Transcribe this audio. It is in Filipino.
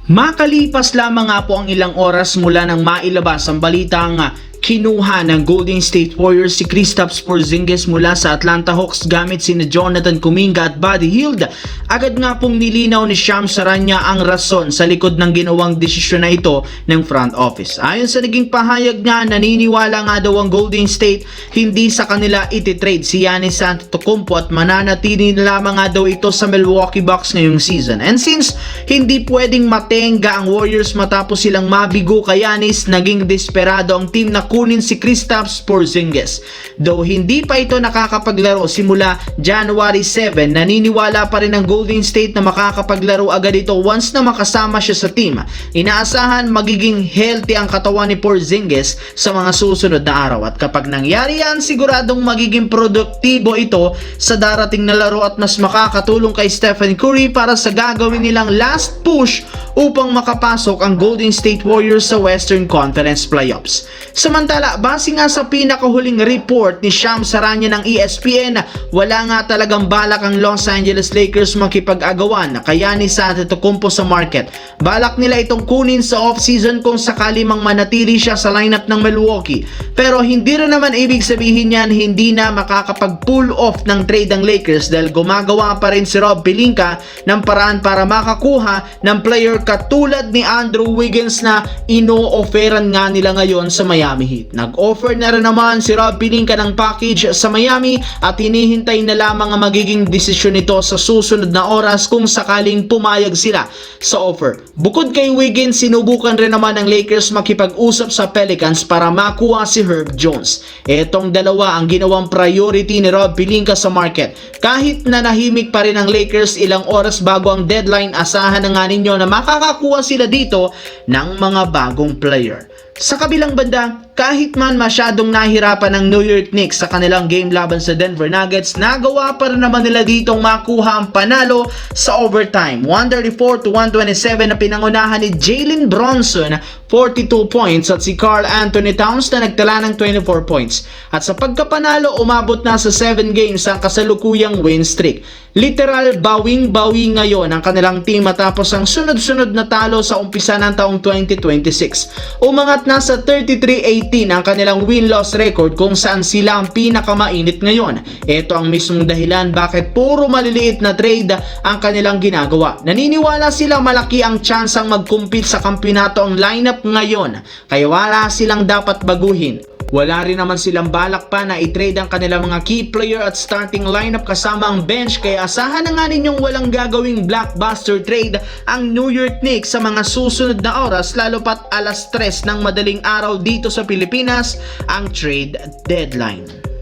Makalipas lamang nga po ang ilang oras mula nang mailabas ang balitang kinuha ng Golden State Warriors si Kristaps Porzingis mula sa Atlanta Hawks gamit sina Jonathan Kuminga at Buddy Hield, agad nga pong nilinaw ni Shams Charania ang rason sa likod ng ginawang desisyon na ito ng front office. Ayon sa naging pahayag nga, naniniwala nga daw ang Golden State hindi sa kanila ititrade si Giannis Antetokounmpo at mananatili na lamang nga daw ito sa Milwaukee Bucks ngayong season. And since hindi pwedeng matenga ang Warriors matapos silang mabigo kay Giannis, naging desperado ang team na kunin si Kristaps Porzingis. Though hindi pa ito nakakapaglaro simula January 7, naniniwala pa rin ang Golden State na makakapaglaro agad ito once na makasama siya sa team. Inaasahan magiging healthy ang katawan ni Porzingis sa mga susunod na araw, at kapag nangyari yan, siguradong magiging produktibo ito sa darating na laro at mas makakatulong kay Stephen Curry para sa gagawin nilang last push upang makapasok ang Golden State Warriors sa Western Conference Playoffs. Samantala, base nga sa pinakahuling report ni Shams Charania ng ESPN, wala nga talagang balak ang Los Angeles Lakers makipag-agawan kay Giannis Antetokounmpo sa market. Balak nila itong kunin sa off-season kung sakali mang manatili siya sa lineup ng Milwaukee. Pero hindi rin naman ibig sabihin yan hindi na makakapag-pull off ng trade ang Lakers, dahil gumagawa pa rin si Rob Pelinka ng paraan para makakuha ng player katulad ni Andrew Wiggins na ino-offeran nga nila ngayon sa Miami Heat. Nag-offer na rin naman si Rob Pelinka ng package sa Miami at hinihintay na lamang ang magiging desisyon nito sa susunod na oras kung sakaling pumayag sila sa offer. Bukod kay Wiggins, sinubukan rin naman ng Lakers makipag-usap sa Pelicans para makuha si Herb Jones. Etong dalawa ang ginawang priority ni Rob Pelinka sa market. Kahit na nahimik pa rin ang Lakers ilang oras bago ang deadline, asahan na nga ninyo na makakakuha sila dito ng mga bagong player. Sa kabilang banda, kahit man masyadong nahirapan ng New York Knicks sa kanilang game laban sa Denver Nuggets, nagawa pa rin naman nila ditong makuha ang panalo sa overtime. 134-127 na pinangunahan ni Jalen Bronson 42 points at si Karl Anthony Towns na nagtala ng 24 points. At sa pagkapanalo, umabot na sa 7 games ang kasalukuyang win streak. Literal bawing-bawi ngayon ang kanilang team matapos ang sunod-sunod na talo sa umpisa ng taong 2026. Umangat na sa 33-18 ang kanilang win-loss record kung saan sila ang pinakamainit ngayon. Ito ang mismong dahilan bakit puro maliliit na trade ang kanilang ginagawa. Naniniwala sila malaki ang tsansang mag-compete sa kampyonato ang lineup ngayon, kaya wala silang dapat baguhin. Wala rin naman silang balak pa na i-trade ang kanilang mga key player at starting lineup kasama ang bench, kaya asahan na nga ninyong walang gagawing blockbuster trade ang New York Knicks sa mga susunod na oras, lalo pat 3:00 ng madaling araw dito sa Pilipinas ang trade deadline.